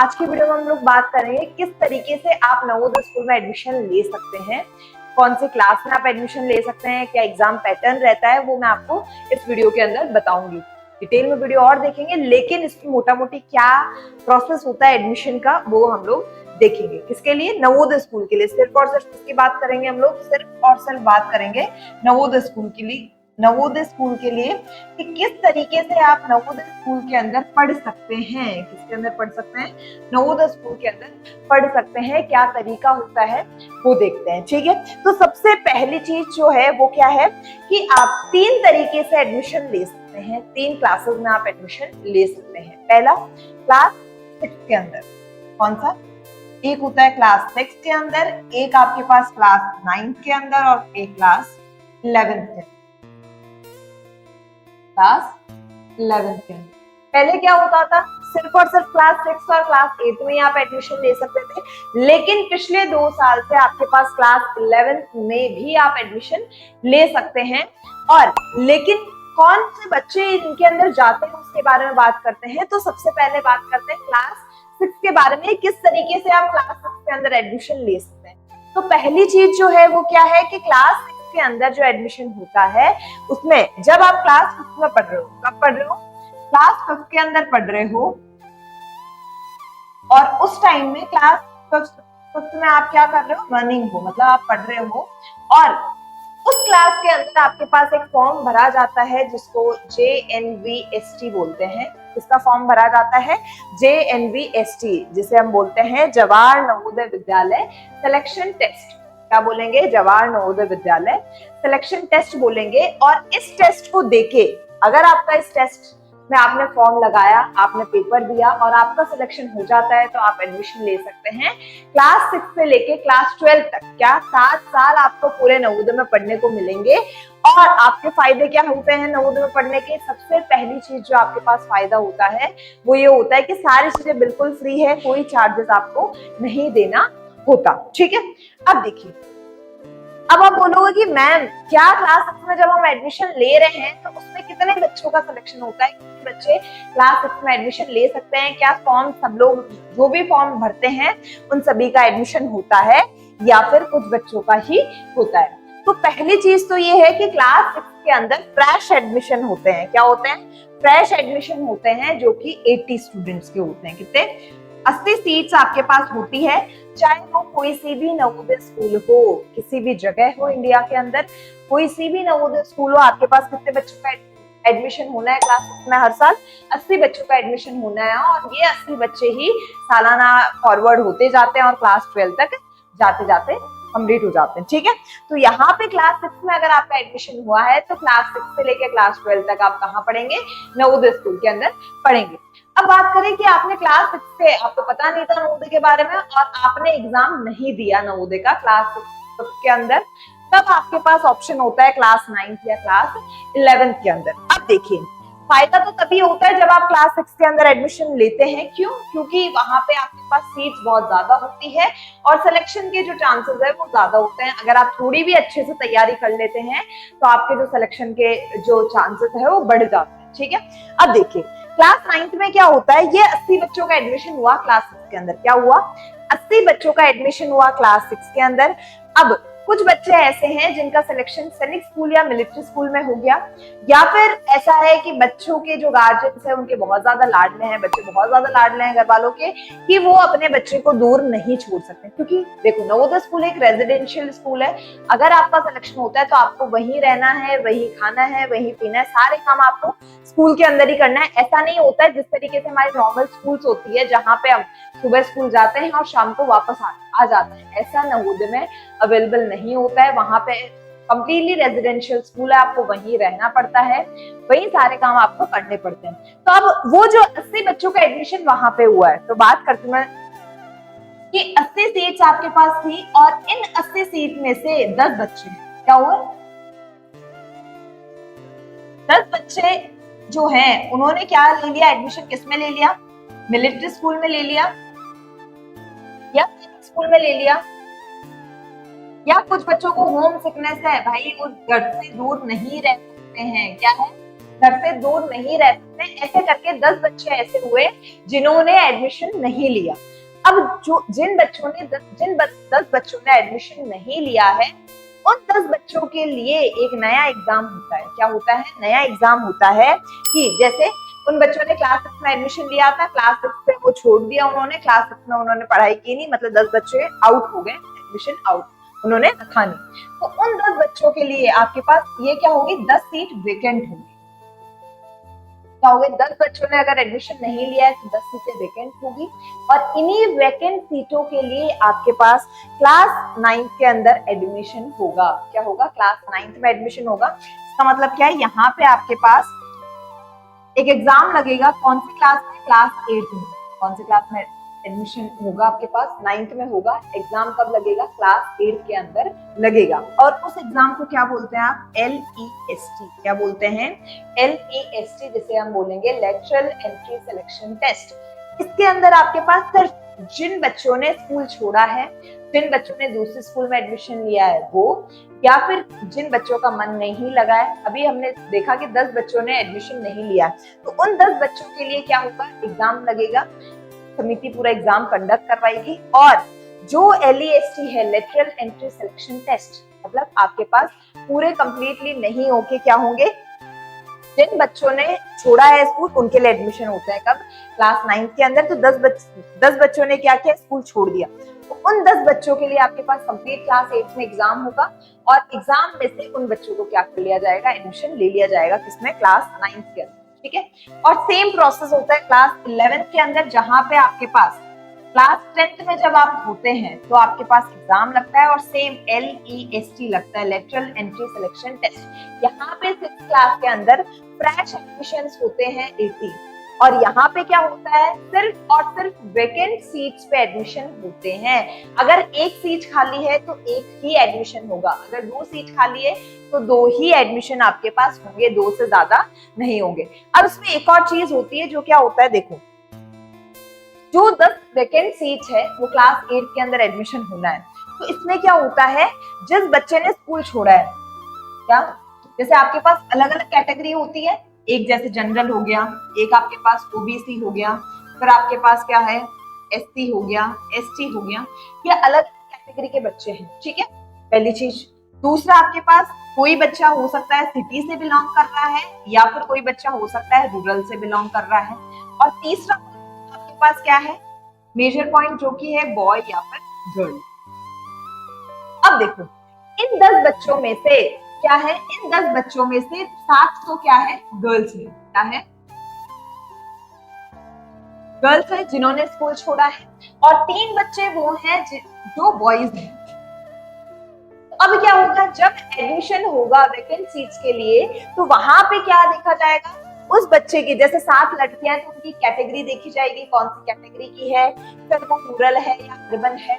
आज की वीडियो में हम लोग बात करेंगे किस तरीके से आप नवोदय स्कूल में एडमिशन ले सकते हैं, कौन से क्लास में आप एडमिशन ले सकते हैं, क्या एग्जाम पैटर्न रहता है, वो मैं आपको इस वीडियो के अंदर बताऊंगी। डिटेल में वीडियो और देखेंगे, लेकिन इसकी मोटा मोटी क्या प्रोसेस होता है एडमिशन का वो हम लोग देखेंगे। किसके लिए? नवोदय स्कूल के लिए। सिर्फ और सिर्फ इसकी बात करेंगे हम लोग, सिर्फ और सिर्फ बात करेंगे नवोदय स्कूल के लिए, नवोदय स्कूल के लिए कि किस तरीके से आप नवोदय स्कूल के अंदर पढ़ सकते हैं। किसके अंदर पढ़ सकते हैं? नवोदय स्कूल के अंदर पढ़ सकते हैं। क्या तरीका होता है वो देखते हैं। ठीक है, तो सबसे पहली चीज जो है वो क्या है कि आप 3 तरीके से एडमिशन ले सकते हैं। 3 क्लासेस में आप एडमिशन ले सकते हैं। पहला, क्लास 6 के अंदर। कौन सा? एक होता है क्लास 6 के अंदर, एक आपके पास क्लास 9 के अंदर और एक क्लास 11 के अंदर। क्लास 11 के अंदर पहले क्या होता था? सिर्फ और सिर्फ क्लास 6 और क्लास 8 में आप एडमिशन ले सकते थे, लेकिन पिछले 2 साल से आपके पास क्लास 11 में भी आप एडमिशन ले सकते हैं। और लेकिन कौन से बच्चे इनके अंदर जाते हैं उसके बारे में बात करते हैं। तो सबसे पहले बात करते हैं क्लास 6 के बारे में, किस तरीके से आप क्लास 6 के अंदर एडमिशन ले सकते हैं। तो पहली चीज जो है वो क्या है कि क्लास 6 के अंदर जो एडमिशन होता है उसमें जब आप क्लास 5 में पढ़ रहे हो, कब पढ़ रहे हो? क्लास 5 के अंदर पढ़ रहे हो, और उस टाइम में क्लास 5 में आप क्या कर रहे हो? रनिंग हो, मतलब आप पढ़ रहे हो। और उस क्लास के अंदर आपके पास एक फॉर्म भरा जाता है जिसको JNVST बोलते हैं। इसका फॉर्म भरा जाता है JNVST, जिसे हम बोलते हैं जवाहर नवोदय विद्यालय सिलेक्शन टेस्ट। क्या बोलेंगे? जवाहर नवोदय विद्यालय सिलेक्शन टेस्ट बोलेंगे। और इस टेस्ट को देके अगर आपका इस टेस्ट में आपने फॉर्म लगाया, आपने पेपर दिया और आपका सिलेक्शन हो जाता है तो आप एडमिशन ले सकते हैं। क्लास 6 से लेके क्लास 12 तक क्या 7 साल आपको पूरे नवोदय में पढ़ने को मिलेंगे। और आपके फायदे क्या होते हैं नवोदय में पढ़ने के? सबसे पहली चीज जो आपके पास फायदा होता है वो ये होता है कि सारी चीजें बिल्कुल फ्री है, कोई चार्जेस आपको नहीं देना होता। ठीक है, अब देखिए, अब आप बोलोगे कि मैम क्या क्लास 6 में जब हम एडमिशन ले रहे हैं तो उसमें कितने बच्चों का सिलेक्शन होता है, कितने बच्चे क्लास 6 में एडमिशन ले सकते हैं? क्या फॉर्म सब लोग जो भी फॉर्म भरते हैं उन सभी का एडमिशन होता है या फिर कुछ बच्चों का ही होता है? तो पहली चीज तो ये है कि क्लास 6 के अंदर फ्रेश एडमिशन होते हैं। क्या होते हैं? फ्रेश एडमिशन होते हैं, जो कि 80 स्टूडेंट्स के होते हैं। कितने? 80 सीट्स आपके पास होती है, चाहे वो कोई सी भी नवोदय स्कूल हो, किसी भी जगह हो इंडिया के अंदर, कोई सी भी नवोदय स्कूल हो। आपके पास कितने बच्चों का एडमिशन होना है क्लास 6 में? हर साल 80 बच्चों का एडमिशन होना है, और ये 80 बच्चे ही सालाना फॉरवर्ड होते जाते हैं और क्लास 12 तक जाते जाते कंप्लीट हो जाते हैं। ठीक है, तो यहाँ पे क्लास 6 में अगर आपका एडमिशन हुआ है तो क्लास 6 से लेकर क्लास 12 तक आप कहाँ पढ़ेंगे? नवोदय स्कूल के अंदर पढ़ेंगे। अब बात करें कि आपने क्लास 6 से, आपको पता नहीं था नवोदय के बारे में और आपने एग्जाम नहीं दिया नवोदय का क्लास 6 के अंदर, तब आपके पास ऑप्शन होता है क्लास 9 या क्लास 11 के अंदर। अब देखिए, फायदा तो तभी होता है जब आप क्लास 6 के अंदर एडमिशन लेते हैं। क्यों? क्योंकि वहां पे आपके पास सीट्स बहुत ज्यादा होती है और सिलेक्शन के जो चांसेस है वो ज्यादा होते हैं। अगर आप थोड़ी भी अच्छे से तैयारी कर लेते हैं तो आपके जो सिलेक्शन के जो चांसेस है वो बढ़ जाते हैं। ठीक है, अब देखिए क्लास 9 में क्या होता है, ये 80 बच्चों का एडमिशन हुआ क्लास 6 के अंदर। क्या हुआ? 80 बच्चों का एडमिशन हुआ क्लास 6 के अंदर। अब कुछ बच्चे ऐसे हैं जिनका सिलेक्शन सैनिक स्कूल या मिलिट्री स्कूल में हो गया, या फिर ऐसा है कि बच्चों के जो गार्जियंस है उनके बहुत ज्यादा लाडले हैं, बच्चे बहुत ज्यादा लाडले हैं घर वालों के, कि वो अपने बच्चे को दूर नहीं छोड़ सकते। क्योंकि देखो, नवोदय स्कूल एक रेजिडेंशियल स्कूल है। अगर आपका सिलेक्शन होता है तो आपको वहीं रहना है, वहीं खाना है, वहीं पीना है, सारे काम आपको स्कूल के अंदर ही करना है। ऐसा नहीं होता है जिस तरीके से हमारी नॉर्मल स्कूल्स होती है जहाँ पे हम सुबह स्कूल जाते हैं और शाम को वापस आ जाते हैं, ऐसा नवोदय में अवेलेबल नहीं होता है। वहां पे कंप्लीटली रेजिडेंशियल स्कूल है, आपको वहीं रहना पड़ता है, वहीं सारे काम आपको करने पड़ते हैं। तो अब वो जो 80 बच्चों का एडमिशन वहां पे हुआ है, तो बात करती हूँ मैं कि 80 सीट्स आपके पास थी और इन 80 सीट में से 10 बच्चे, क्या हुआ? 10 बच्चे जो हैं उन्होंने क्या ले लिया? एडमिशन किस में ले लिया? मिलिट्री स्कूल में ले लिया या स्कूल में ले लिया, या कुछ बच्चों को होम सिकनेस है, भाई वो घर से दूर नहीं रह सकते हैं, क्या है? घर से दूर नहीं रह सकते, ऐसे करके 10 बच्चे ऐसे हुए जिन्होंने एडमिशन नहीं लिया। अब जिन 10 बच्चों ने एडमिशन नहीं लिया है, उन 10 बच्चों के लिए एक नया एग्जाम होता है। क्या होता है? नया एग्जाम होता है कि जैसे उन बच्चों ने क्लास 6 में एडमिशन लिया था, क्लास 6 से वो छोड़ दिया उन्होंने, क्लास 6 में उन्होंने पढ़ाई की नहीं, मतलब 10 बच्चे आउट हो गए, एडमिशन आउट, उन्होंने रखा नहीं। तो उन 10 बच्चों के लिए आपके पास ये क्या होगी, 10 सीट वेकेंट होंगी। क्या होगा, 10 बच्चों ने अगर एडमिशन नहीं लिया है तो 10 सीटें वेकेंट होगी, और इन्हीं वेकेंट सीटों के लिए आपके पास क्लास 9 के अंदर एडमिशन होगा। क्या होगा? क्लास 9 में एडमिशन होगा। इसका मतलब क्या है, यहाँ पे आपके पास एक एग्जाम लगेगा। कौन सी क्लास में? क्लास 8 में। कौन सी क्लास में एडमिशन होगा? आपके पास 9th में होगा। एग्जाम कब लगेगा? क्लास 8 के अंदर लगेगा। और उस एग्जाम को क्या बोलते हैं आप? LEST। क्या बोलते हैं? LEST, जिसे हम बोलेंगे लेटरल एंट्री सिलेक्शन टेस्ट। इसके अंदर आपके पास सिर्फ जिन बच्चों ने स्कूल छोड़ा है, जिन बच्चों ने दूसरे स्कूल में एडमिशन लिया है वो, या फिर जिन बच्चों का मन नहीं लगा है। अभी हमने देखा कि 10 बच्चों ने एडमिशन नहीं लिया है, तो उन 10 बच्चों के लिए क्या होगा? एग्जाम लगेगा, समिति पूरा एग्जाम कंडक्ट करवाएगी। और जो LEST है, लेटरल एंट्री सिलेक्शन टेस्ट, मतलब आपके पास पूरे कंप्लीटली नहीं होके क्या होंगे, जिन बच्चों ने छोड़ा है स्कूल उनके लिए एडमिशन होता है कब? क्लास 9 के अंदर। तो 10 बच्चों ने क्या किया? स्कूल छोड़ दिया। तो उन 10 बच्चों के लिए आपके पास कंप्लीट क्लास 8 में एग्जाम होगा, और एग्जाम में से उन बच्चों को क्या कर लिया जाएगा? एडमिशन ले लिया जाएगा। किसमें? क्लास 9 के अंदर। ठीक है। और सेम प्रोसेस होता है क्लास 11 के अंदर, जहां पे आपके पास क्लास 10th में जब आप होते हैं तो आपके पास एग्जाम लगता है, और सेम LEST लगता है, लेटरल एंट्री सिलेक्शन टेस्ट। यहाँ पे 6th क्लास के अंदर फ्रेश एडमिशंस होते हैं 80, और यहाँ पे क्या होता है? सिर्फ और सिर्फ वेकेंट सीट्स पे एडमिशन होते हैं। अगर एक सीट खाली है तो एक ही एडमिशन होगा, अगर 2 सीट खाली है तो 2 ही एडमिशन आपके पास होंगे, 2 से ज्यादा नहीं होंगे। अब इसमें एक और चीज होती है, जो क्या होता है, देखो, जो 10 वेकेंट सीट है वो क्लास 8 के अंदर एडमिशन होना है। तो इसमें क्या होता है, जिस बच्चे ने स्कूल छोड़ा है, क्या जैसे आपके पास अलग अलग कैटेगरी होती है, एक जैसे जनरल हो गया, एक आपके पास OBC हो गया, फिर आपके पास क्या है, SC हो गया, ST हो गया, ये अलग कैटेगरी के बच्चे हैं। ठीक है, पहली चीज। दूसरा, आपके पास कोई बच्चा हो सकता है सिटी से बिलोंग कर रहा है, या फिर कोई बच्चा हो सकता है रूरल से बिलोंग कर रहा है। और तीसरा आपके पास क्या है, मेजर पॉइंट, जो कि है बॉय या फिर गर्ल। अब देखो, इन 10 बच्चों में से क्या है, इन 10 बच्चों में से 7 तो क्या है, गर्ल्स है। क्या है? गर्ल्स है जिन्होंने स्कूल छोड़ा है, और 3 बच्चे वो हैं जो बॉयज हैं। अब क्या होगा, जब एडमिशन होगा वैकेंट सीट्स के लिए, तो वहां पे क्या देखा जाएगा, उस बच्चे की, जैसे 7 लड़कियां हैं तो उनकी कैटेगरी देखी जाएगी, कौन सी कैटेगरी की है, फिर वो रूरल है या अर्बन है।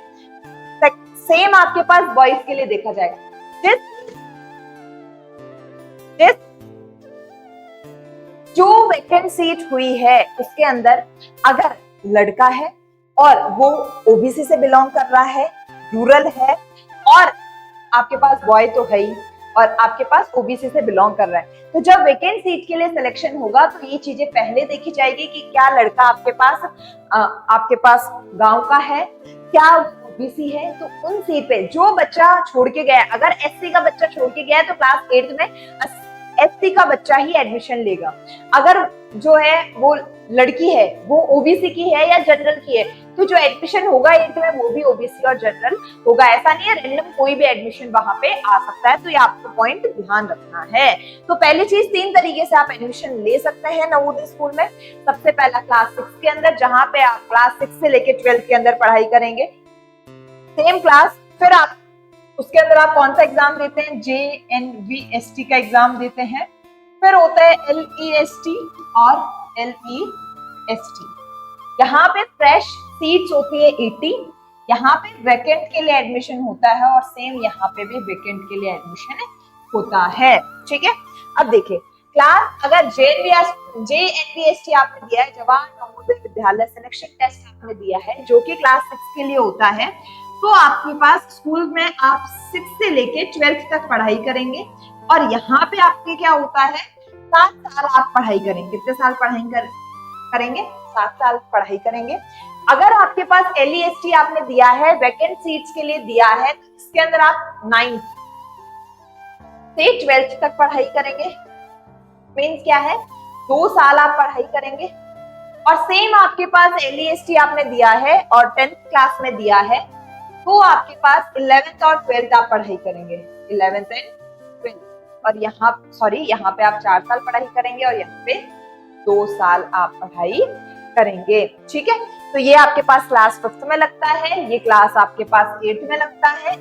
सेम आपके पास बॉयज के लिए देखा जाएगा। जो वैकेंट सीट हुई है उसके अंदर अगर लड़का है और वो OBC से बिलोंग कर रहा है, रूरल है, और आपके पास बॉय तो है ही, और आपके पास OBC से बिलोंग कर रहा है, तो जब वैकेंट सीट के लिए सिलेक्शन होगा तो ये चीजें पहले देखी जाएगी कि क्या लड़का आपके पास गांव का है, क्या OBC है। तो उन सीट पे जो बच्चा छोड़ के गया, अगर SC का बच्चा छोड़ के गया है तो क्लास 8 में SC का बच्चा ही एडमिशन लेगा। अगर जो है वो लड़की है, वो OBC की है या जनरल की है, तो जो एडमिशन होगा 8 में वो भी OBC और जनरल होगा। ऐसा नहीं है रैंडम कोई भी एडमिशन वहां पे आ सकता है, तो ये आपको पॉइंट ध्यान रखना है। तो पहली चीज, 3 तरीके से आप एडमिशन ले सकते हैं नवोदय स्कूल में। सबसे पहला क्लास 6 के अंदर, जहां पे आप क्लास 6 से लेके 12th के अंदर पढ़ाई करेंगे, सेम क्लास। फिर आप उसके अंदर आप कौन सा एग्जाम देते हैं, JNVST का एग्जाम देते हैं। फिर होता है LEST और LEST। यहाँ पे फ्रेश सीट्स होती है 80, यहाँ पे वैकेंट के लिए एडमिशन होता है, और सेम यहाँ पे भी वैकेंट के लिए एडमिशन होता है। ठीक है, अब देखिए, क्लास अगर JNVST आपने दिया है, जवाहर नवोदय विद्यालय सिलेक्शन टेस्ट आपने दिया है, जो कि क्लास 6 के लिए होता है, तो आपके पास स्कूल में आप 6 से लेके 12th तक पढ़ाई करेंगे, और यहाँ पे आपके क्या होता है, 7 साल आप पढ़ाई करेंगे। कितने साल पढ़ाई करेंगे? 7 साल पढ़ाई करेंगे। अगर आपके पास LEST आपने दिया है, वैकेंट सीट्स के लिए दिया है, तो इसके अंदर आप 9th से 12th तक पढ़ाई करेंगे। मीन्स क्या है? 2 साल आप पढ़ाई करेंगे। और सेम आपके पास LEST आपने दिया है और 10th क्लास में दिया है, तो आपके पास 11th और 12th आप पढ़ाई करेंगे। 11th and 12th। और यहाँ पे आप 4 साल पढ़ाई करेंगे और यहाँ पे 2 साल आप पढ़ाई करेंगे। ठीक है, तो ये आपके पास क्लास 5th में लगता है, ये क्लास आपके पास 8th में लगता है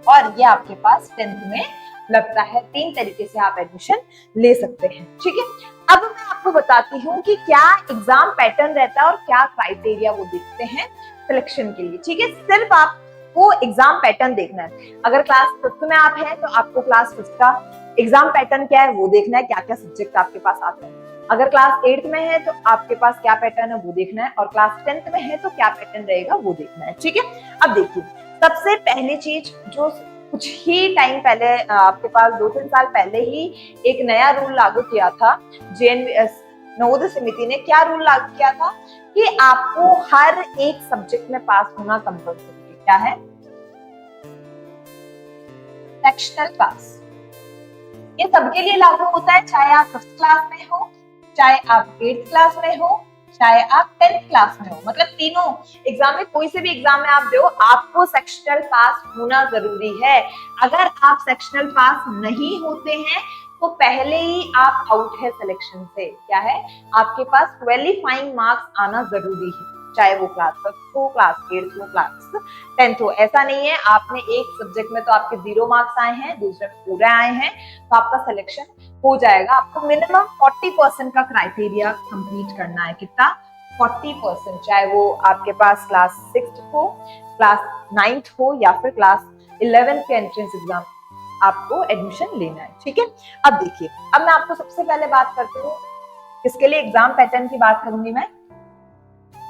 और ये आपके पास 10th में लगता है। 3 तरीके से आप एडमिशन ले सकते हैं। ठीक है, अब मैं आपको बताती हूँ कि क्या एग्जाम पैटर्न रहता है और क्या क्राइटेरिया वो देखते हैं सिलेक्शन के लिए। ठीक है, सिर्फ आपको एग्जाम पैटर्न देखना है। अगर क्लास 5th में आप हैं तो आपको क्लास 5th का एग्जाम पैटर्न क्या है वो देखना है, क्या क्या सब्जेक्ट आपके पास आते हैं। अगर क्लास 8th में है तो आपके पास क्या पैटर्न है वो देखना है, और क्लास 10th में है तो क्या पैटर्न रहेगा वो देखना है। ठीक है, अब देखिए, सबसे पहली चीज जो कुछ ही टाइम पहले आपके पास 2-3 साल पहले ही एक नया रूल लागू किया था नवोदय समिति ने। क्या रूल लागू किया था कि आपको हर एक सब्जेक्ट में पास होना कंपल्सरी है। क्या है? सेक्शनल पास। ये सबके लिए लागू होता है, चाहे आप 5th क्लास में हो, चाहे आप 8th क्लास में हो, चाहे आप 10th क्लास में हो। मतलब तीनों एग्जाम में, कोई से भी एग्जाम में आप दो, आपको सेक्शनल पास होना जरूरी है। अगर आप सेक्शनल पास नहीं होते हैं तो पहले ही आप आउट है सिलेक्शन से। क्या है? आपके पास क्वालिफाइंग मार्क्स आना जरूरी है, चाहे वो क्लास 5th हो, क्लास 8th हो, क्लास 10th हो। ऐसा नहीं है आपने एक सब्जेक्ट में तो आपके 0 मार्क्स आए हैं, दूसरे में पूरे आए हैं, तो आपका सिलेक्शन हो जाएगा। आपको मिनिमम 40% का क्राइटेरिया कंप्लीट करना है। कितना? 40%। चाहे वो आपके पास क्लास 6th हो, क्लास 9th हो या फिर क्लास 11th के एंट्रेंस एग्जाम आपको एडमिशन लेना है। ठीक है, अब देखिए, अब मैं आपको सबसे पहले बात करती हूँ किसके लिए, एग्जाम पैटर्न की बात करूंगी मैं।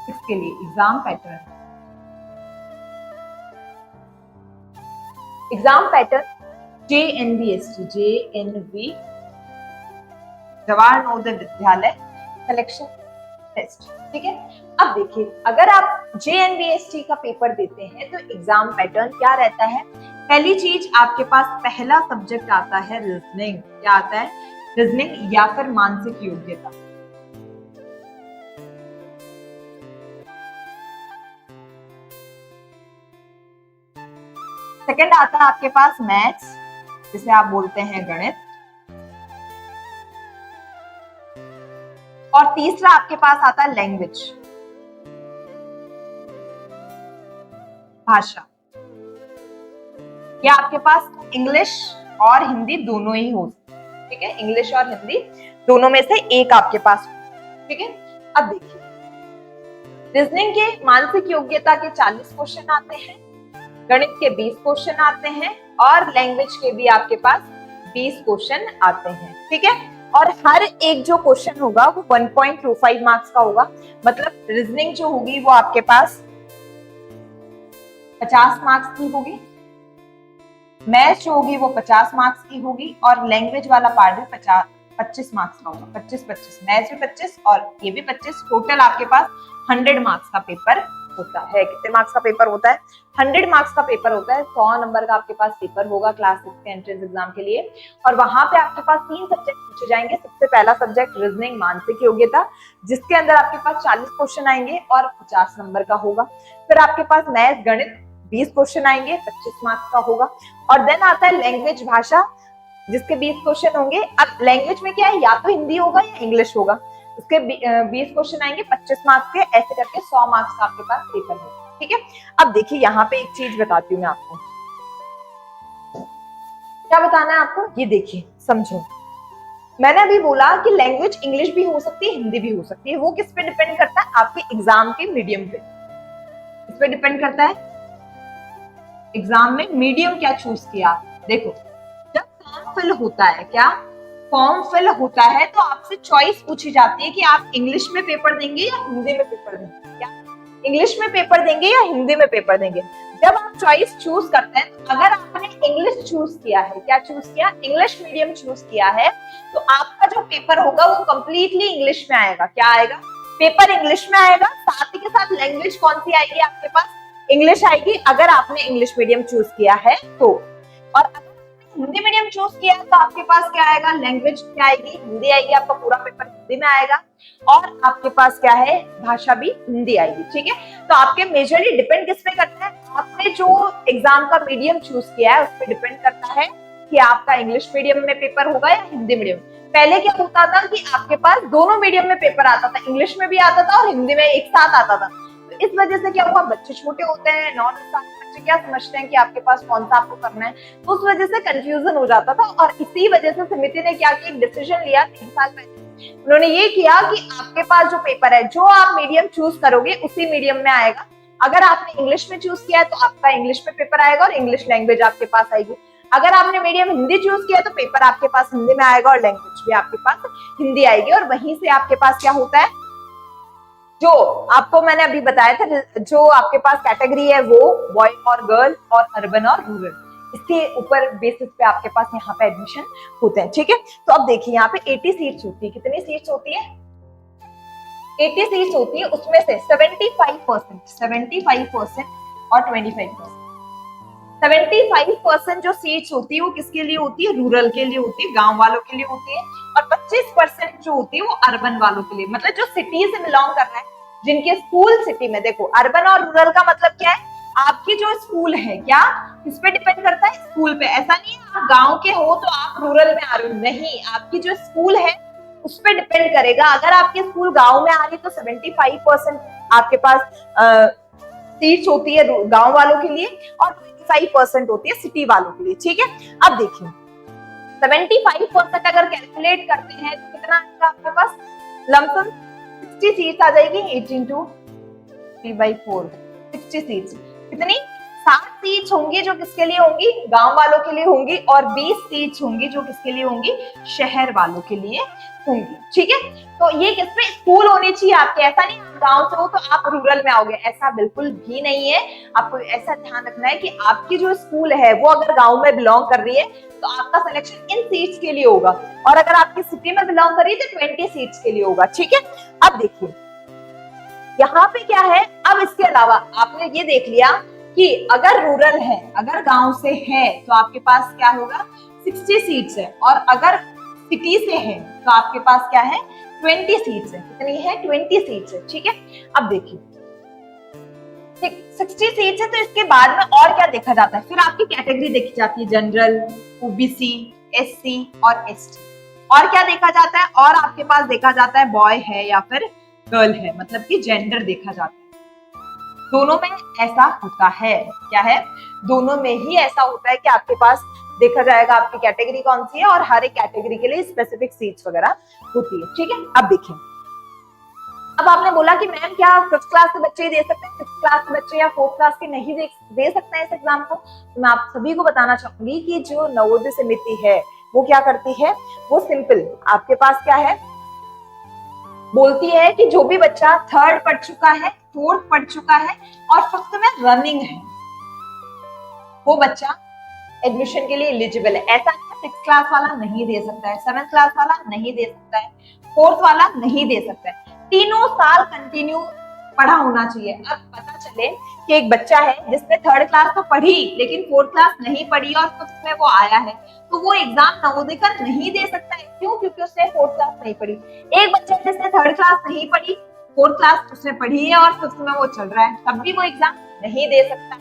इसके लिए exam pattern, JNV Jawahar Navodaya Vidyalaya selection test. ठीक है, अब देखिए, अगर आप JNVST का पेपर देते हैं तो एग्जाम पैटर्न क्या रहता है। पहली चीज, आपके पास पहला सब्जेक्ट आता है रीजनिंग। क्या आता है? रीजनिंग या फिर मानसिक योग्यता। सेकंड आता है आपके पास मैथ्स, जिसे आप बोलते हैं गणित। और तीसरा आपके पास आता है लैंग्वेज, भाषा। या आपके पास इंग्लिश और हिंदी दोनों ही हो सकते हैं। ठीक है, इंग्लिश और हिंदी दोनों में से एक आपके पास। ठीक है, अब देखिए, रीजनिंग के मानसिक योग्यता के 40 क्वेश्चन आते हैं, गणित के 20 क्वेश्चन आते हैं और लैंग्वेज के भी आपके पास 20 क्वेश्चन आते हैं। ठीक है, और हर एक जो क्वेश्चन होगा वो 1.25 मार्क्स का होगा। मतलब रीजनिंग जो होगी वो आपके पास 50 मार्क्स की होगी, मैथ्स जो होगी वो 50 मार्क्स की होगी, और लैंग्वेज वाला पार्ट भी 25 मार्क्स का होगा। 25-25, मैथ्स भी 25 और ये भी 25। टोटल आपके पास 100 मार्क्स का पेपर होता है। कितने मार्क्स का पेपर होता है? 100 मार्क्स का पेपर होता है। 100 नंबर का आपके पास पेपर होगा क्लास 6 के एंट्रेंस एग्जाम के लिए, और वहां पे आपके पास 3 सब्जेक्ट पूछे जाएंगे। सबसे पहला सब्जेक्ट रीजनिंग मानसिक योग्यता, जिसके अंदर आपके पास 40 क्वेश्चन आएंगे और 50 नंबर का होगा। फिर आपके पास मैथ गणित 20 क्वेश्चन आएंगे, 25 मार्क्स का होगा। और देन आता है लैंग्वेज भाषा, जिसके 20 क्वेश्चन होंगे। अब लैंग्वेज में क्या है, या तो हिंदी होगा या इंग्लिश होगा। उसके 20 क्वेश्चन आएंगे 25 मार्क्स के, ऐसे करके 100 मार्क्स का आपके पास पेपर होगा। ठीक है, अब देखिए, यहाँ पे एक चीज बताती हूँ मैं आपको। क्या बताना है आपको, ये देखिए, समझो। मैंने अभी बोला कि लैंग्वेज इंग्लिश भी हो सकती है, हिंदी भी हो सकती है। वो किस पे डिपेंड करता है? आपके एग्जाम के मीडियम पे। इस पे डिपेंड करता है एग्जाम में मीडियम क्या चूज किया। देखो, जब फॉर्म फिल होता है, क्या फॉर्म फिल होता है तो आपसे चॉइस पूछी जाती है कि आप इंग्लिश में पेपर देंगे या हिंदी में पेपर देंगे। क्या इंग्लिश में पेपर देंगे या हिंदी में पेपर देंगे? जब आप चॉइस चूज करते हैं, अगर आपने इंग्लिश चूज किया है, क्या चूज किया, इंग्लिश मीडियम चूज किया है, तो आपका जो पेपर होगा वो कंप्लीटली इंग्लिश में आएगा। क्या आएगा, पेपर इंग्लिश में आएगा, साथ ही के साथ लैंग्वेज कौन सी आएगी आपके पास, इंग्लिश आएगी, अगर आपने इंग्लिश मीडियम चूज किया है तो। और अगर हिंदी मीडियम चूज किया है तो आपके पास क्या आएगा, लैंग्वेज क्या आएगी, हिंदी आएगी, आपका पूरा पेपर हिंदी में आएगा, और आपके पास क्या है, भाषा भी हिंदी आएगी। ठीक है, तो आपके मेजरली डिपेंड किस पे करता है, आपने जो एग्जाम का मीडियम चूज किया है उस पर डिपेंड करता है कि आपका इंग्लिश मीडियम में पेपर होगा या हिंदी मीडियम। पहले क्या होता था कि आपके पास दोनों मीडियम में पेपर आता था, इंग्लिश में भी आता था और हिंदी में एक साथ आता था। तो इस वजह से क्या हुआ, बच्चे छोटे होते हैं, 9-10 साल के बच्चे क्या समझते हैं कि आपके पास कौन सा आपको करना है, तो उस वजह से कंफ्यूजन हो जाता था। और इसी वजह से समिति ने क्या किया, डिसीजन लिया 3 साल पहले, उन्होंने ये किया कि आपके पास जो पेपर है, जो आप मीडियम चूज करोगे उसी मीडियम में आएगा। अगर आपने इंग्लिश में चूज किया है तो आपका इंग्लिश में पेपर आएगा और इंग्लिश लैंग्वेज आपके पास आएगी। अगर आपने मीडियम हिंदी चूज किया तो पेपर आपके पास हिंदी में आएगा और लैंग्वेज भी आपके पास हिंदी आएगी। और वहीं से आपके पास क्या होता है, जो आपको मैंने अभी बताया था, जो आपके पास कैटेगरी है वो बॉय और गर्ल और अर्बन और रूरल, इसके ऊपर बेसिस पे आपके पास यहाँ पे एडमिशन होते हैं। ठीक है, तो अब देखिए यहाँ पे 80 सीट्स होती है, कितनी सीट्स होती है, 80 सीट्स होती है, उसमें से 75% और 25%, 75% जो सीट्स होती है वो किसके लिए होती है, रूरल के लिए होती है, गांव वालों के लिए होती है, और 25% जो होती है वो अर्बन वालों के लिए, मतलब जो सिटी से बिलोंग कर रहे हैं, जिनके स्कूल सिटी में। देखो अर्बन और रूरल का मतलब क्या है, आपकी जो स्कूल है क्या किस पे डिपेंड करता है, स्कूल पे। ऐसा नहीं है आप गांव के हो तो आप रूरल में आ रहे हो, नहीं, आपकी जो स्कूल है उस पे डिपेंड करेगा। अगर आपकी स्कूल गांव में आ रही है तो 75% आपके पास सीट्स होती है गांव वालों के लिए और 25% होती है सिटी वालों के लिए। ठीक है, अब देखिए 75% अगर कैलकुलेट करते हैं तो कितना आएगा आपके पास, लमसम 60 सीट्स आ जाएगी, 18 to 3/4 60 सीट्स, कितनी 60 सीट्स होंगी जो किसके लिए होंगी, गांव वालों के लिए होंगी, और 20 सीट्स होंगी जो किसके लिए होंगी, शहर वालों के लिए होंगी। ठीक है, तो ये किसमें स्कूल होनी चाहिए आपके, ऐसा नहीं आप गांव से हो तो आप रूरल में आओगे, ऐसा बिल्कुल भी नहीं है। आपको ऐसा ध्यान रखना है कि आपकी जो स्कूल है वो अगर गांव में बिलोंग कर रही है तो आपका सिलेक्शन इन सीट्स के लिए होगा, और अगर आपकी सिटी में बिलोंग कर रही है तो 20 सीट्स के लिए होगा। ठीक है, अब देखिए यहाँ पे क्या है, अब इसके अलावा आपने ये देख लिया कि अगर रूरल है, अगर गांव से है तो आपके पास क्या होगा, 60 सीट्स है, और अगर सिटी से है तो आपके पास क्या है, 20 सीट्स है, कितनी है, 20 सीट्स है। ठीक है, अब देखिए 60 सीट्स है तो इसके बाद में और क्या देखा जाता है, फिर आपकी कैटेगरी देखी जाती है, जनरल, ओबीसी, एससी और एसटी, और क्या देखा जाता है, और आपके पास देखा जाता है बॉय है या फिर गर्ल है, मतलब कि जेंडर देखा जाता है। दोनों में ऐसा होता है, क्या है, दोनों में ही ऐसा होता है कि आपके पास देखा जाएगा आपकी कैटेगरी कौन सी है, और हर एक कैटेगरी के लिए स्पेसिफिक सीट्स वगैरह होती है। ठीक है, अब देखिए, अब आपने बोला कि मैम क्या 5th क्लास के बच्चे ही दे सकते हैं, 6th क्लास के बच्चे या 4th क्लास के नहीं दे सकते हैं इस एग्जाम को, तो मैं आप सभी को बताना चाहूंगी कि जो नवोदय समिति है वो क्या करती है, वो सिंपल आपके पास क्या है, बोलती है कि जो भी बच्चा 3rd पढ़ चुका है, 4th पढ़ चुका है और 5th में रनिंग है, वो बच्चा एडमिशन के लिए एलिजिबल है। ऐसा नहीं 6th क्लास वाला नहीं दे सकता है, 7th क्लास वाला नहीं दे सकता है, 4th वाला नहीं दे सकता है, तीनों साल कंटिन्यू पढ़ा होना चाहिए। अब पता चले कि एक बच्चा है जिसने 3rd क्लास तो पढ़ी लेकिन 4th क्लास नहीं पढ़ी और 5th में वो आया है, तो वो एग्जाम नवोदय का नहीं दे सकता है। क्यों? क्योंकि उसने 4th क्लास नहीं पढ़ी। एक बच्चा जिसने 3rd क्लास नहीं पढ़ी, 4th क्लास उसने पढ़ी है और 5th में वो चल रहा है, तब भी वो एग्जाम नहीं दे सकता।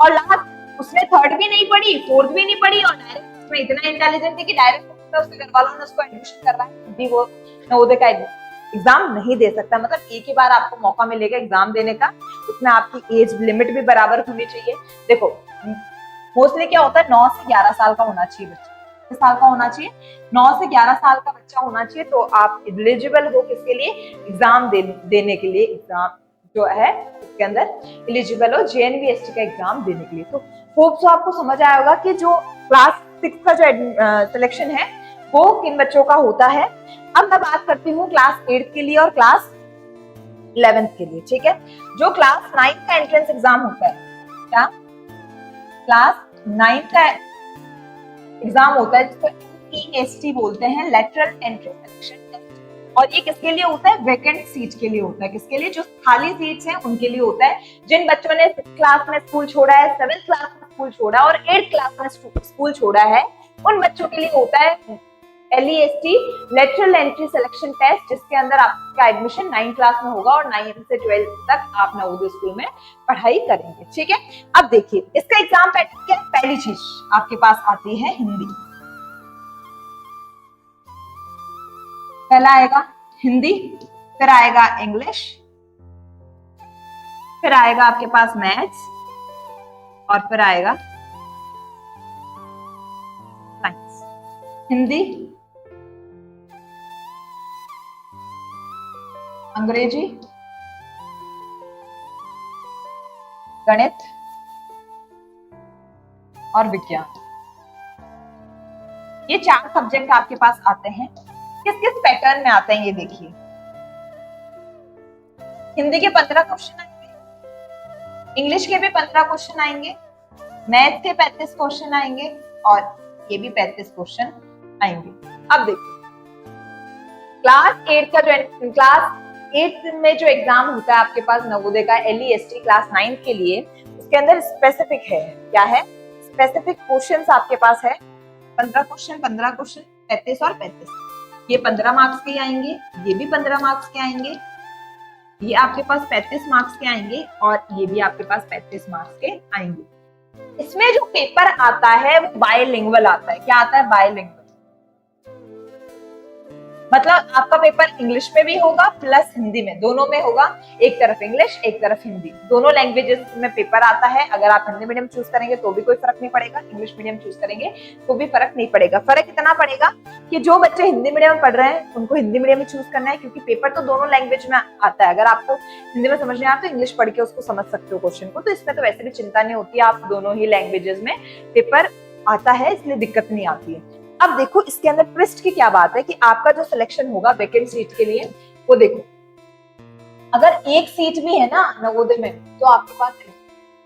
और लास्ट उसने 3rd भी नहीं पढ़ी, 4th भी नहीं पढ़ी और डायरेक्ट उसमें इतना इंटेलिजेंट है कि डायरेक्ट उसके घर वालों ने उसको एडमिशन कर रहा है, तब भी वो नवोदय का एग्जाम नहीं दे सकता। मतलब एक ही बार आपको मौका मिलेगा एग्जाम देने का, उसमें आपकी एज लिमिट भी बराबर होनी चाहिए। देखो मोस्टली क्या होता है, 9 से 11 साल का होना चाहिए बच्चा, किस साल का होना चाहिए, 9 से 11 साल का बच्चा होना चाहिए, तो आप एलिजिबल हो किसके लिए, एग्जाम देने के लिए, एग्जाम जो है इसके अंदर एलिजिबल हो JNV-ST का एग्जाम देने के लिए। तो होप सो आपको समझ आया होगा कि जो क्लास 6 का जो सिलेक्शन है वो किन बच्चों का होता है। अब मैं बात करती हूँ क्लास 8 के लिए और क्लास 11th के लिए। ठीक है, जो क्लास 9 का एंट्रेंस एग्जाम होता है, क्या क्लास 9 का एग्जाम होता है जिसको LEST बोलते हैं, लेटरल एंट्री सिलेक्शन टेस्ट। और ये किसके लिए होता है? वैकेंट सीट के लिए होता है। किसके लिए? जो खाली सीट्स हैं उनके लिए होता है। जिन बच्चों ने 6th क्लास में स्कूल छोड़ा है, 7th क्लास में स्कूल छोड़ा और 8th क्लास में स्कूल छोड़ा है, उन बच्चों के लिए होता है LEST, lateral entry selection test, जिसके अंदर आपका एडमिशन 9th क्लास में होगा और 9th से 12th तक आप नवोदय स्कूल में पढ़ाई करेंगे। ठीक है, अब देखिए इसका एग्जाम पैटर्न क्या है। पहली चीज आपके पास आती है हिंदी। पहला आएगा हिंदी, फिर आएगा इंग्लिश, फिर आएगा आपके पास मैथ्स और फिर आएगा साइंस। हिंदी, अंग्रेजी, गणित और विज्ञान, ये 4 सब्जेक्ट आपके पास आते हैं। किस किस पैटर्न में आते हैं ये देखिए। हिंदी के 15 क्वेश्चन आएंगे, इंग्लिश के भी 15 क्वेश्चन आएंगे, मैथ के 35 क्वेश्चन आएंगे और ये भी 35 क्वेश्चन आएंगे। अब देखिए क्लास 8 का जो क्लास 8 में जो एग्जाम होता है आपके पास नवोदय का LEST क्लास 9 के लिए, उसके अंदर स्पेसिफिक है। क्या है? स्पेसिफिक क्वेश्चंस आपके पास है 15 क्वेश्चन, 15 क्वेश्चन, 35 और 35। ये 15 मार्क्स के आएंगे, ये भी 15 मार्क्स के आएंगे, ये आपके पास 35 मार्क्स के आएंगे और ये भी आपके पास 35 मार्क्स के आएंगे। इसमें जो पेपर आता है वो बायलिंगुअल आता है। क्या आता है? बायलिंगुअल, मतलब आपका पेपर इंग्लिश में भी होगा प्लस हिंदी में, दोनों में होगा। एक तरफ इंग्लिश, एक तरफ हिंदी, दोनों लैंग्वेजेस में पेपर आता है। अगर आप हिंदी मीडियम चूज करेंगे तो भी कोई फर्क नहीं पड़ेगा, इंग्लिश मीडियम चूज करेंगे तो भी फर्क नहीं पड़ेगा। फर्क इतना पड़ेगा कि जो बच्चे हिंदी मीडियम में पढ़ रहे हैं उनको हिंदी मीडियम में चूज करना है, क्योंकि पेपर तो दोनों लैंग्वेज में आता है। अगर आपको हिंदी में समझ नहीं आता तो इंग्लिश पढ़ के उसको समझ सकते हो क्वेश्चन को, तो इसमें तो वैसे भी चिंता नहीं होती है, आप दोनों ही लैंग्वेजेस में पेपर आता है, इसलिए दिक्कत नहीं आती है। अब देखो इसके अंदर ट्विस्ट की क्या बात है कि आपका जो सिलेक्शन होगा वैकेंट सीट के लिए, वो देखो अगर एक सीट भी है ना नवोदय में तो आपके पास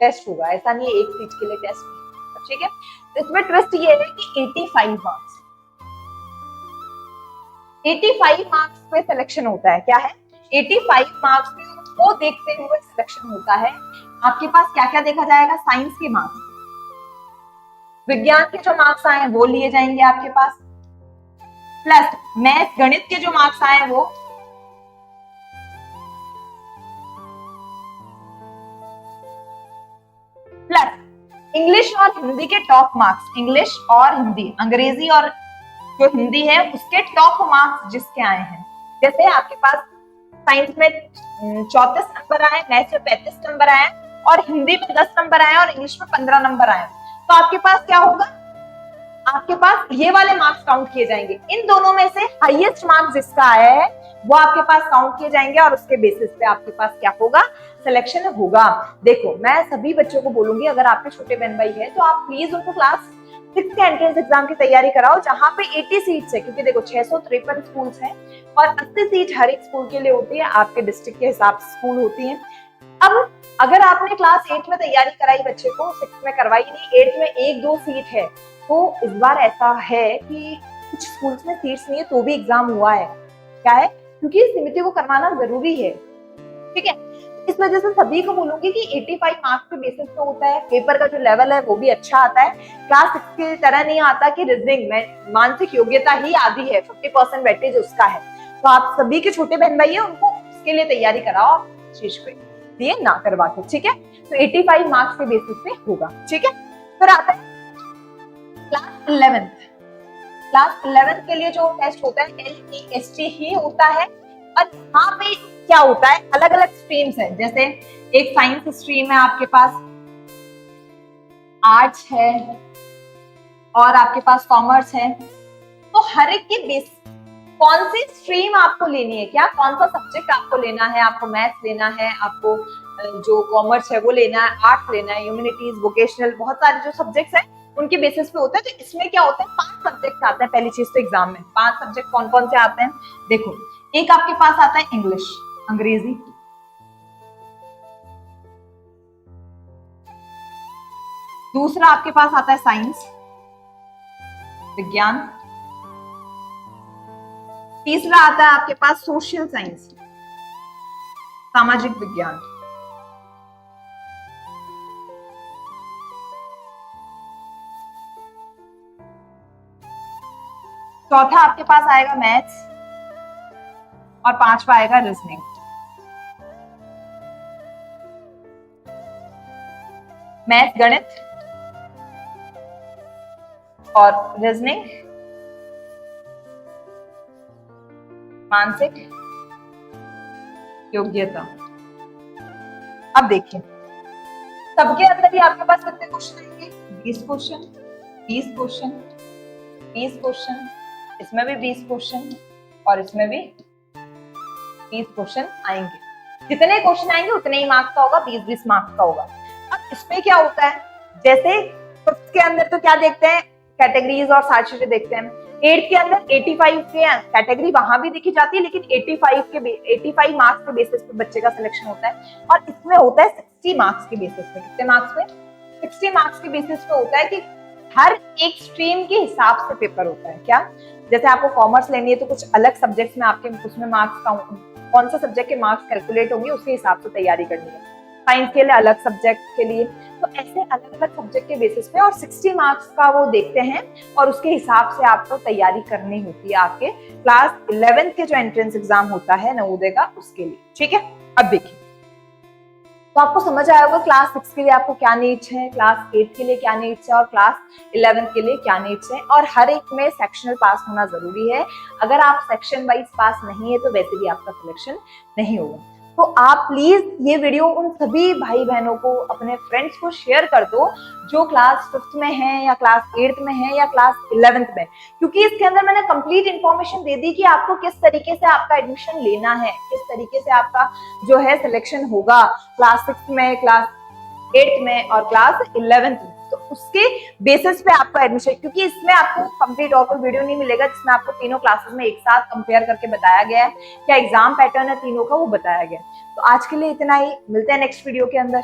टेस्ट होगा। ऐसा नहीं है एक सीट के लिए टेस्ट नहीं, ठीक है। तो इसमें ट्विस्ट ये है कि 85 मार्क्स, 85 मार्क्स पे सिलेक्शन होता है। क्या है? 85 मार्क्स को देखते हुए सिलेक्शन होता है। आपके पास क्या क्या देखा जाएगा? साइंस के मार्क्स, विज्ञान के जो मार्क्स आए वो लिए जाएंगे आपके पास, प्लस मैथ गणित के जो मार्क्स आए वो, प्लस इंग्लिश और हिंदी के टॉप मार्क्स, इंग्लिश और हिंदी, अंग्रेजी और जो हिंदी है उसके टॉप मार्क्स जिसके आए हैं। जैसे आपके पास साइंस में 34 नंबर आए, मैथ में 35 नंबर आए और हिंदी में 10 नंबर आए और इंग्लिश में 15 नंबर आए, तो आपके पास क्या होगा? आपके पास ये वाले मार्क्स काउंट किए जाएंगे। इन दोनों में से हाईएस्ट मार्क्स जिसका आया है वो आपके पास काउंट किए जाएंगे और उसके बेसिस पे आपके पास क्या होगा? सिलेक्शन होगा। देखो मैं सभी बच्चों को बोलूंगी, अगर आपके छोटे बहन भाई है तो आप प्लीज उनको क्लास 6 के एंट्रेंस एग्जाम की तैयारी कराओ, जहां पे 80 सीट्स है, क्योंकि देखो 653 स्कूल्स हैं और 80 सीट हर एक स्कूल के लिए होती है, आपके डिस्ट्रिक्ट के हिसाब से स्कूल होती है। अब अगर आपने क्लास 8 में तैयारी कराई बच्चे को, 6 में करवाई नहीं, 8 में 1-2 सीट है, तो इस बार ऐसा है कि कुछ स्कूल्स में सीट्स नहीं है तो भी एग्जाम हुआ है। क्या है? क्योंकि सीमिति को करवाना जरूरी है, ठीक है। इस वजह से सभी को बोलूंगी कि 85 मार्क्स के बेसिस पे होता है। पेपर का जो लेवल है वो भी अच्छा आता है, क्लास 6 की तरह नहीं आता कि रीजनिंग में मानसिक योग्यता ही आधी है, 50% वेटेज उसका है। तो आप सभी के छोटे बहन भाई है उनको उसके लिए तैयारी कराओ चीज पे, ये ना करवा के, ठीक है। तो 85 मार्क्स के बेसिस पे होगा, ठीक है। फिर आता है क्लास 11। क्लास 11 के लिए जो टेस्ट होता है LEST ही होता है। और यहाँ पे क्या होता है? अलग अलग स्ट्रीम्स है, जैसे एक साइंस स्ट्रीम है आपके पास, आर्ट्स है और आपके पास कॉमर्स है। तो हर एक के बेस कौन सी स्ट्रीम आपको लेनी है, क्या कौन सा सब्जेक्ट आपको लेना है, आपको मैथ्स लेना है, आपको जो कॉमर्स है वो लेना है, आर्ट्स लेना है, ह्यूमैनिटीज, वोकेशनल, बहुत सारे जो सब्जेक्ट्स हैं उनके बेसिस पे होता है। तो इसमें क्या होता है? 5 सब्जेक्ट आते हैं पहली चीज तो एग्जाम में। 5 सब्जेक्ट कौन कौन से आते हैं? देखो एक आपके पास आता है इंग्लिश, अंग्रेजी, दूसरा आपके पास आता है साइंस, विज्ञान। तीसरा आता है आपके पास सोशल साइंस, सामाजिक विज्ञान। चौथा आपके पास आएगा मैथ्स और पांचवा आएगा रीजनिंग। मैथ गणित और रीजनिंग मानसिक योग्यता। अब देखिए सबके अंदर ही आपके पास कितने क्वेश्चन आएंगे? 20 क्वेश्चन, 20 क्वेश्चन, 20 क्वेश्चन, इसमें भी 20 क्वेश्चन और इसमें भी 20 क्वेश्चन आएंगे। जितने क्वेश्चन आएंगे उतने ही मार्क्स का होगा, 20-20 मार्क्स का होगा। अब इसमें क्या होता है, जैसे फिफ्थ के अंदर तो क्या देखते हैं, कैटेगरीज और सारी चीजें देखते हैं। 8th के अंदर 85 के कैटेगरी वहां भी देखी जाती है, लेकिन 85 मार्क्स के बेसिस पे बच्चे का सिलेक्शन होता है। और इसमें होता है 60 मार्क्स के बेसिस पे। कितने मार्क्स पे? 60 मार्क्स के बेसिस पे होता है कि हर एक स्ट्रीम के हिसाब से पेपर होता है। क्या? जैसे आपको कॉमर्स लेनी है तो कुछ अलग सब्जेक्ट्स में आपके उसमें मार्क्स कौन सा सब्जेक्ट के मार्क्स कैलकुलेट होंगे उसके हिसाब से तैयारी करनी है। साइंस के लिए अलग सब्जेक्ट के लिए, तो ऐसे अलग अलग सब्जेक्ट के बेसिस पे और 60 मार्क्स का वो देखते हैं और उसके हिसाब से आपको तैयारी करनी होती है आपके क्लास 11th के जो एंट्रेंस एग्जाम होता है नवोदय का, उसके लिए। ठीक है, अब देखिए तो आपको समझ आया होगा क्लास 6 के लिए आपको क्या नीड्स है, क्लास 8 के लिए क्या नीड्स है और क्लास 11th के लिए क्या नीड्स है। और हर एक में सेक्शनल पास होना जरूरी है। अगर आप सेक्शन वाइज पास नहीं है तो वैसे भी आपका सिलेक्शन नहीं होगा। तो आप प्लीज ये वीडियो उन सभी भाई बहनों को, अपने फ्रेंड्स को शेयर कर दो जो क्लास 5th में है या क्लास 8th में है या क्लास 11th में, क्योंकि इसके अंदर मैंने कंप्लीट इन्फॉर्मेशन दे दी कि आपको किस तरीके से आपका एडमिशन लेना है, किस तरीके से आपका जो है सिलेक्शन होगा क्लास 6th में, क्लास 8th में और क्लास 11th में। तो उसके बेसिस पे आपका एडमिशन, क्योंकि इसमें आपको कंप्लीट और कोई वीडियो नहीं मिलेगा जिसमें आपको तीनों क्लासेस में एक साथ कंपेयर करके बताया गया है, क्या एग्जाम पैटर्न है तीनों का वो बताया गया है। तो आज के लिए इतना ही, मिलते हैं नेक्स्ट वीडियो के अंदर।